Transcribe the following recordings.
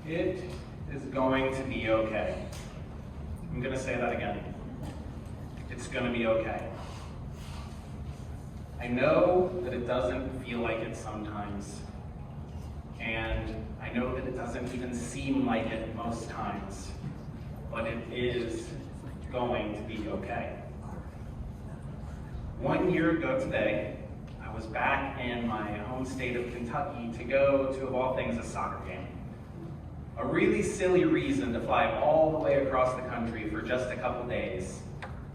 It is going to be okay. I'm going to say that again. It's going to be okay. I know that it doesn't feel like it sometimes. And I know that it doesn't even seem like it most times. But it is going to be okay. 1 year ago today, I was back in my home state of Kentucky to go to, of all things, a soccer game. A really silly reason to fly all the way across the country for just a couple days,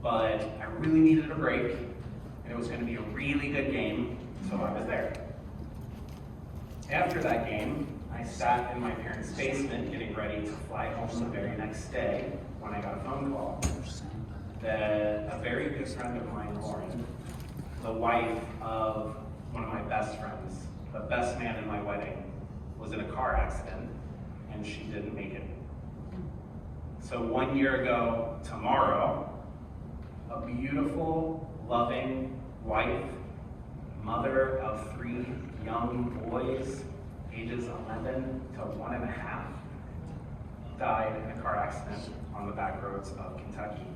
but I really needed a break, and it was going to be a really good game, so I was there. After that game, I sat in my parents' basement getting ready to fly home the very next day when I got a phone call that a very good friend of mine, Lauren, the wife of one of my best friends, the best man in my wedding, was in a car accident and she didn't make it. So 1 year ago tomorrow, a beautiful, loving wife, mother of 3 young boys, ages 11 to 1.5, died in a car accident on the back roads of Kentucky.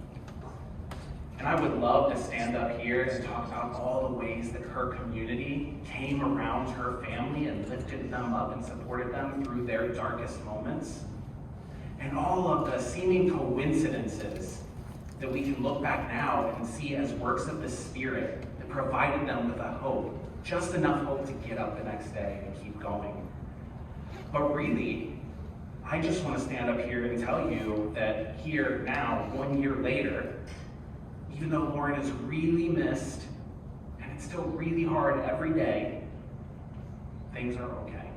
And I would love to stand up here and talk about all the ways that her community came around her family and lifted them up and supported them through their darkest moments. And all of the seeming coincidences that we can look back now and see as works of the Spirit that provided them with a hope, just enough hope to get up the next day and keep going. But really, I just want to stand up here and tell you that here now, 1 year later, even though Lauren is really missed, and it's still really hard every day, things are okay.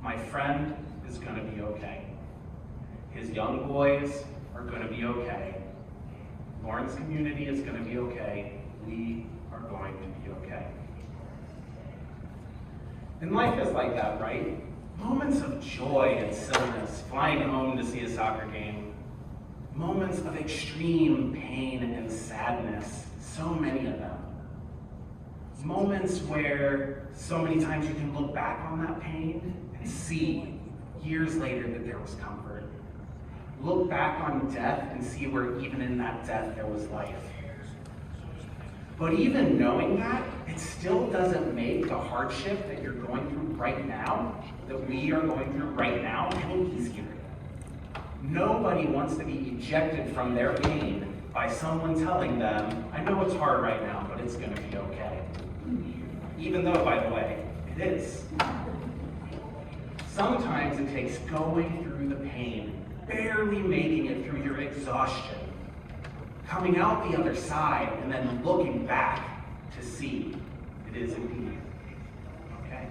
My friend is going to be okay. His young boys are going to be okay. Lauren's community is going to be okay. We are going to be okay. And life is like that, right? Moments of joy and silliness, flying home to see a soccer game, moments of extreme pain and sadness, so many of them. Moments where so many times you can look back on that pain and see years later that there was comfort. Look back on death and see where even in that death there was life. But even knowing that, it still doesn't make the hardship that you're going through right now, that we are going through right now, any easier. Nobody wants to be ejected from their pain by someone telling them, I know it's hard right now, but it's going to be okay. Even though, by the way, it is. Sometimes it takes going through the pain, barely making it through your exhaustion, coming out the other side, and then looking back to see it is indeed okay.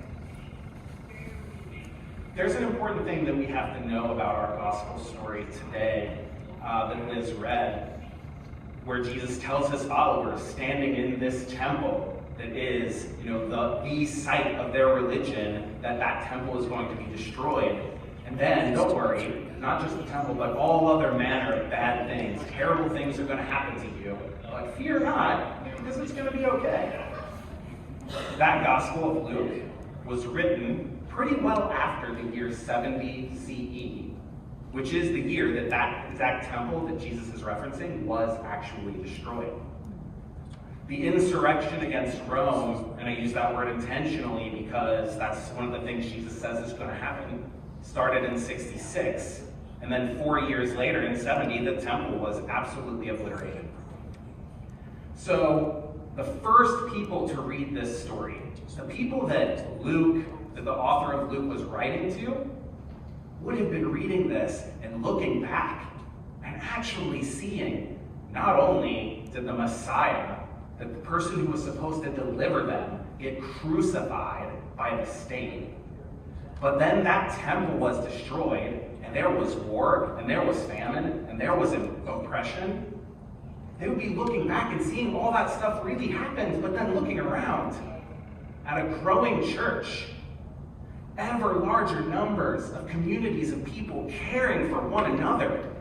There's an important thing that we have to know about our gospel story today that Liz read, where Jesus tells his followers, standing in this temple that is, the site of their religion, that temple is going to be destroyed. And then, don't worry, not just the temple, but all other manner of bad things, terrible things are going to happen to you. But fear not, because it's going to be okay. That Gospel of Luke was written pretty well after the year 70 CE, which is the year that exact temple that Jesus is referencing was actually destroyed. The insurrection against Rome, and I use that word intentionally because that's one of the things Jesus says is going to happen, started in 66. And then 4 years later, in 70, the temple was absolutely obliterated. So the first people to read this story, the people that the author of Luke was writing to, would have been reading this and looking back and actually seeing not only did the Messiah, the person who was supposed to deliver them, get crucified by the state, but then that temple was destroyed, and there was war, and there was famine, and there was oppression. They would be looking back and seeing all that stuff really happened, but then looking around at a growing church, ever larger numbers of communities of people caring for one another,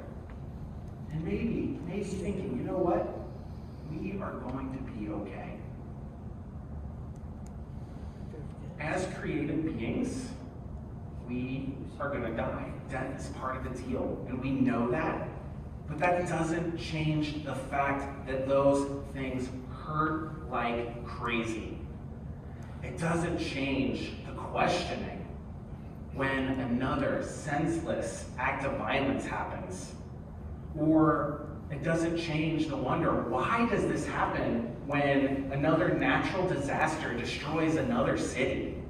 and maybe thinking, you know what? We are going to be okay. As created beings, we are going to die. Death is part of the deal, and we know that. But that doesn't change the fact that those things hurt like crazy. It doesn't change the questioning when another senseless act of violence happens. Or it doesn't change the wonder, why does this happen when another natural disaster destroys another city?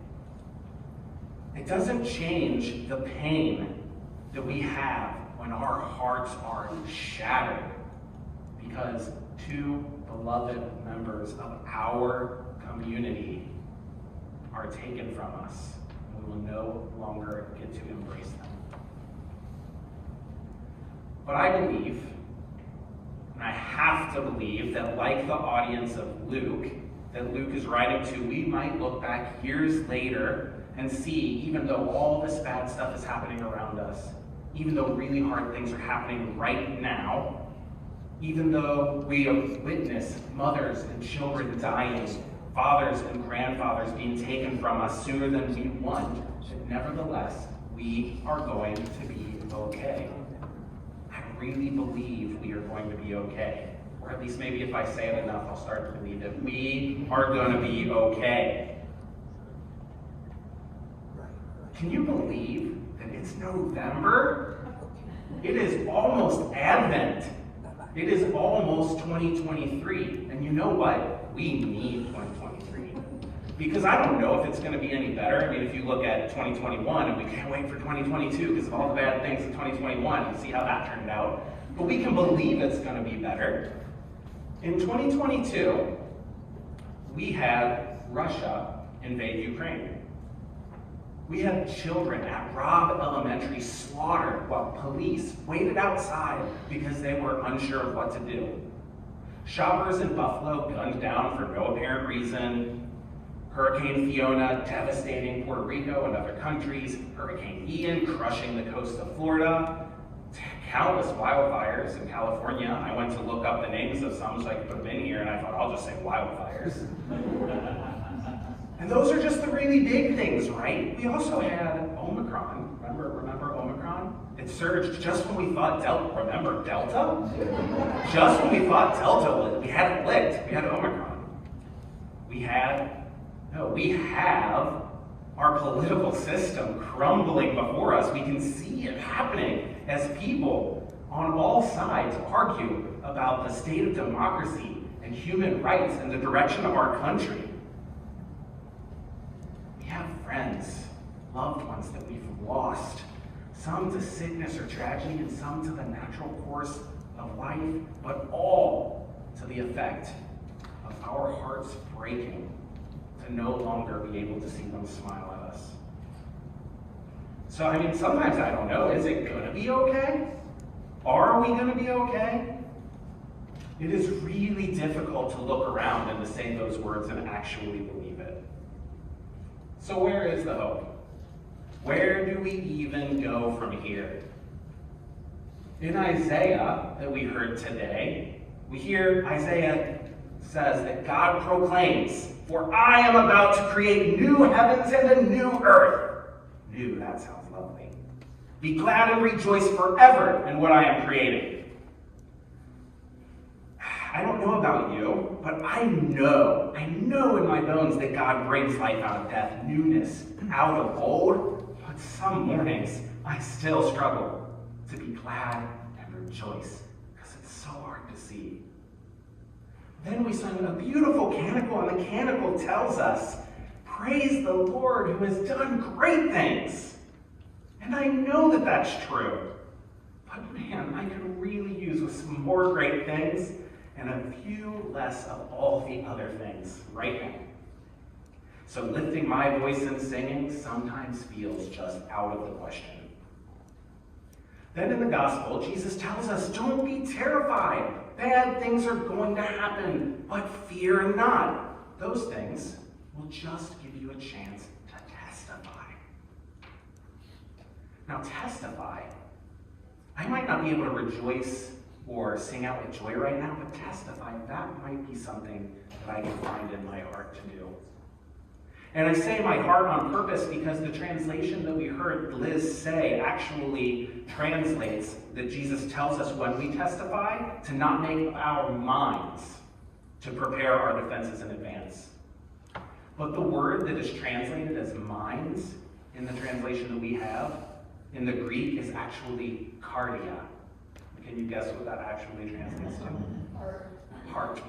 It doesn't change the pain that we have when our hearts are shattered because two beloved members of our community are taken from us. We will no longer get to embrace them. But I believe, and I have to believe, that like the audience of Luke, that Luke is writing to, we might look back years later and see, even though all this bad stuff is happening around us, even though really hard things are happening right now, even though we have witnessed mothers and children dying, fathers and grandfathers being taken from us sooner than we want, that nevertheless, we are going to be okay. I really believe we are going to be okay. Or at least maybe if I say it enough, I'll start to believe it. We are going to be okay. Can you believe that it's November? It is almost Advent. It is almost 2023. And you know what? We need 2023. Because I don't know if it's going to be any better. I mean, if you look at 2021, and we can't wait for 2022 because of all the bad things in 2021, and see how that turned out. But we can believe it's going to be better. In 2022, we had Russia invade Ukraine. We had children at Robb Elementary slaughtered while police waited outside because they were unsure of what to do. Shoppers in Buffalo gunned down for no apparent reason. Hurricane Fiona devastating Puerto Rico and other countries. Hurricane Ian crushing the coast of Florida. Countless wildfires in California. I went to look up the names of some so I could put them in here, and I thought, I'll just say wildfires. And those are just the really big things, right? We also had Omicron. Remember Omicron? It surged just when we thought Delta. Remember Delta? Just when we thought Delta, we had it licked. We had Omicron. We have our political system crumbling before us. We can see it happening as people on all sides argue about the state of democracy and human rights and the direction of our country. We have friends, loved ones that we've lost, some to sickness or tragedy and some to the natural course of life, but all to the effect of our hearts breaking to no longer be able to see them smile at us. So, I mean, sometimes I don't know, is it going to be okay? Are we going to be okay? It is really difficult to look around and to say those words and actually believe it. So where is the hope? Where do we even go from here? In Isaiah that we heard today, we hear Isaiah says that God proclaims, "For I am about to create new heavens and a new earth." New, that sounds lovely. "Be glad and rejoice forever in what I am creating." I don't know about you, but I know in my bones that God brings life out of death, newness out of old. But some mornings I still struggle to be glad and rejoice because it's so hard to see. Then we sung a beautiful canticle, and the canticle tells us, "Praise the Lord who has done great things." And I know that that's true. But man, I could really use with some more great things and a few less of all the other things right now. So lifting my voice and singing sometimes feels just out of the question. Then in the gospel, Jesus tells us, don't be terrified. Bad things are going to happen, but fear not. Those things will just give you a chance to testify. Now testify. I might not be able to rejoice or sing out with joy right now, but testify, that might be something that I can find in my heart to do. And I say my heart on purpose because the translation that we heard Liz say actually translates that Jesus tells us when we testify to not make our minds to prepare our defenses in advance. But the word that is translated as minds in the translation that we have in the Greek is actually cardia. Can you guess what that actually translates to? Heart.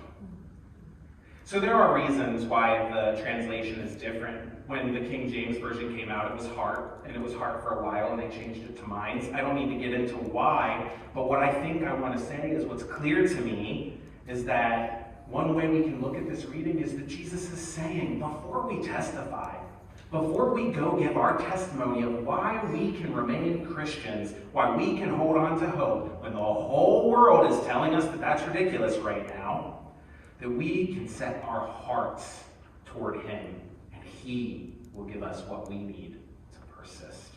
So there are reasons why the translation is different. When the King James Version came out, it was heart, and it was heart for a while, and they changed it to minds. I don't need to get into why, but what I think I want to say is what's clear to me is that one way we can look at this reading is that Jesus is saying, before we testify, before we go give our testimony of why we can remain Christians, why we can hold on to hope, when the whole world is telling us that that's ridiculous right now, that we can set our hearts toward him, and he will give us what we need to persist.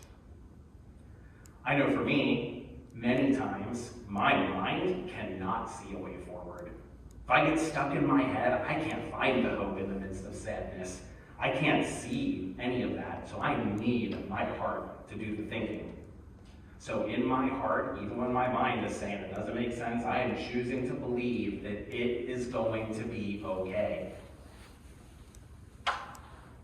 I know for me, many times, my mind cannot see a way forward. If I get stuck in my head, I can't find the hope in the midst of sadness. I can't see any of that, so I need my heart to do the thinking. So in my heart, even when my mind is saying it doesn't make sense, I am choosing to believe that it is going to be okay.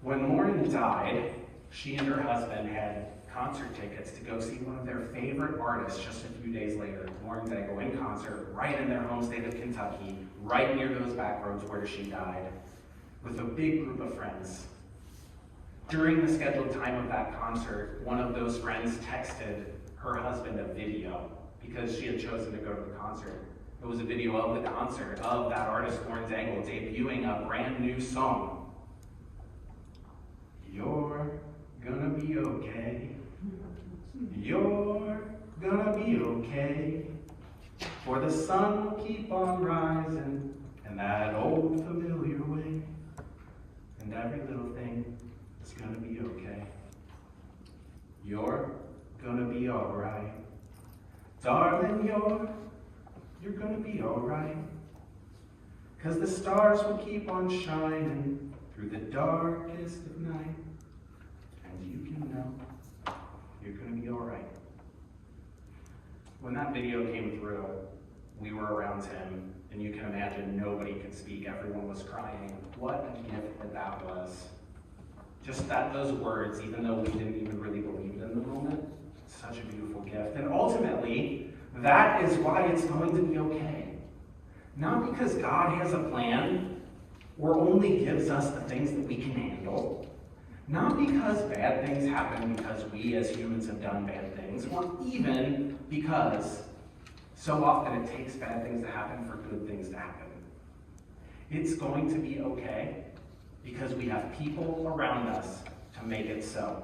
When Lauren died, she and her husband had concert tickets to go see one of their favorite artists just a few days later. Lauren Daigle in concert right in their home state of Kentucky, right near those back roads where she died, with a big group of friends. During the scheduled time of that concert, one of those friends texted her husband a video because she had chosen to go to the concert. It was a video of the concert of that artist, Lauren Daigle, debuting a brand new song. You're gonna be okay. You're gonna be okay. For the sun will keep on rising in that old familiar way. And every little thing is gonna be okay. You're gonna be alright. Darling, you're gonna be alright. 'Cause the stars will keep on shining through the darkest of night. And you can know you're gonna be alright. When that video came through, we were around him, and you can imagine nobody could speak. Everyone was crying. What a gift that was. Just those words, even though we didn't even really believe it in the moment, such a beautiful gift. And ultimately, that is why it's going to be okay. Not because God has a plan or only gives us the things that we can handle. Not because bad things happen because we as humans have done bad things, or even because so often it takes bad things to happen for good things to happen. It's going to be okay because we have people around us to make it so.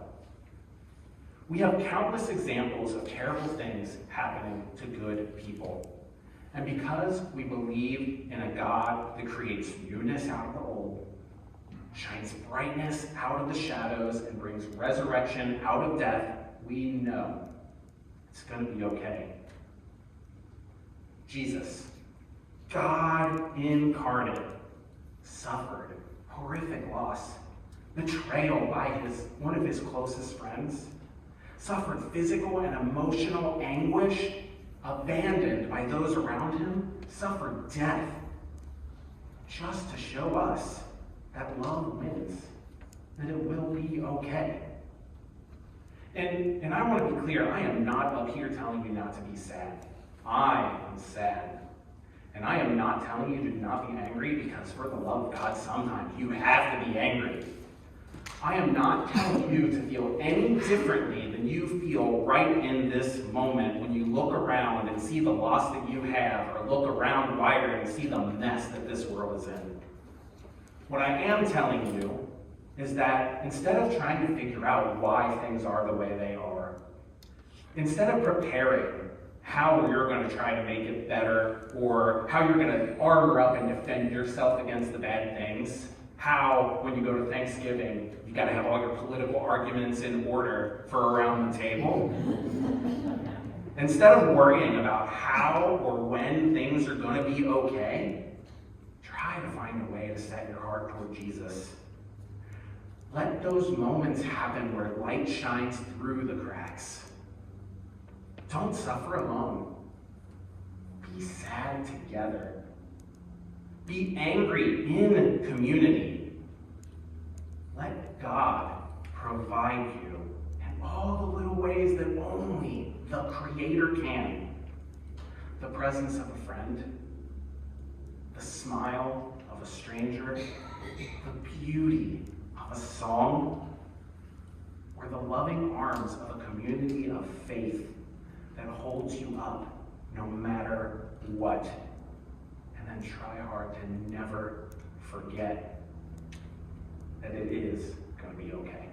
We have countless examples of terrible things happening to good people. And because we believe in a God that creates newness out of the old, shines brightness out of the shadows, and brings resurrection out of death, we know it's going to be okay. Jesus, God incarnate, suffered horrific loss, betrayal by one of his closest friends, suffered physical and emotional anguish, abandoned by those around him, suffered death, just to show us that love wins, that it will be okay. And I want to be clear, I am not up here telling you not to be sad. I am sad. And I am not telling you to not be angry, because for the love of God, sometimes you have to be angry. I am not telling you to feel any differently than you feel right in this moment when you look around and see the loss that you have, or look around wider and see the mess that this world is in. What I am telling you is that instead of trying to figure out why things are the way they are, instead of preparing how you're going to try to make it better, or how you're going to armor up and defend yourself against the bad things, how, when you go to Thanksgiving, you got to have all your political arguments in order for around the table. Instead of worrying about how or when things are going to be okay, try to find a way to set your heart toward Jesus. Let those moments happen where light shines through the cracks. Don't suffer alone. Be sad together. Be angry in community. Let God provide you in all the little ways that only the Creator can. The presence of a friend, the smile of a stranger, the beauty of a song, or the loving arms of a community of faith that holds you up no matter what. And then try hard to never forget that it is going to be okay.